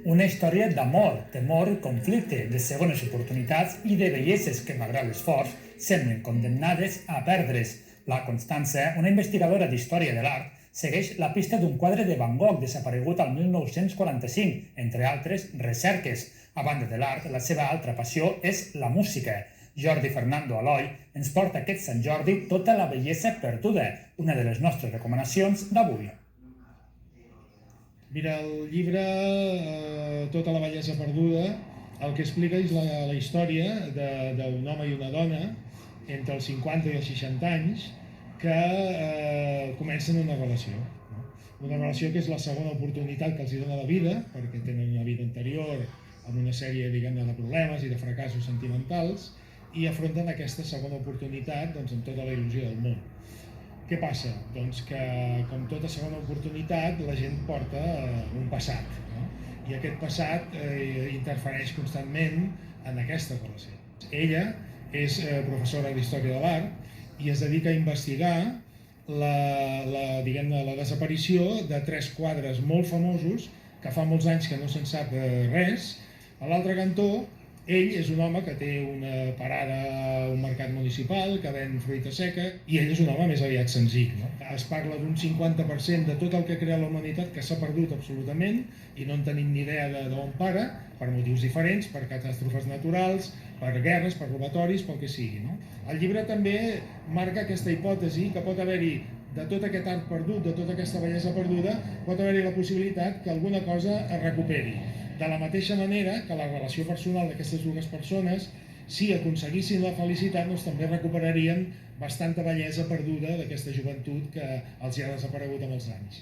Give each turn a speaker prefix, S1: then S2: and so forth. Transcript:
S1: Una història d'amor, temor i conflicte, de segones oportunitats i de belleses que, malgrat l'esforç, semblen condemnades a perdre's. La Constança, una investigadora d'història de l'art, segueix la pista d'un quadre de Van Gogh desaparegut al 1945, entre altres recerques. A banda de l'art, la seva altra passió és la música. Jordi Fernando Aloy ens porta aquest Sant Jordi tota la bellesa perduda, una de les nostres recomanacions d'avui.
S2: Mira, el llibre Tota la bellesa perduda el que explica és la història d'un home i una dona entre els 50 i els 60 anys que comencen una relació. Una relació que és la segona oportunitat que els dona la vida, perquè tenen una vida anterior amb una sèrie, diguem-ne, de problemes i de fracassos sentimentals, i afronten aquesta segona oportunitat amb tota la il·lusió del món. Què passa? Doncs que, com tota segona oportunitat, la gent porta un passat, no? I aquest passat interfereix constantment en aquesta relació. Ella és professora d'Història de l'Art i es dedica a investigar la desaparició de 3 quadres molt famosos que fa molts anys que no se'n sap res. A l'altre cantó, ell és un home que té una parada a un mercat municipal, que ven fruita seca, i ell és un home més aviat senzill, no? Es parla d'un 50% de tot el que crea la humanitat que s'ha perdut absolutament i no en tenim ni idea d'on para, per motius diferents, per catàstrofes naturals, per guerres, per robatoris, pel que sigui, no? El llibre també marca aquesta hipòtesi que pot haver-hi, de tot aquest art perdut, de tota aquesta bellesa perduda, pot haver-hi la possibilitat que alguna cosa es recuperi. De la mateixa manera que la relació personal d'aquestes dues persones, si aconseguissin la felicitat, doncs també recuperarien bastanta bellesa perduda d'aquesta joventut que els hi ha desaparegut amb els anys.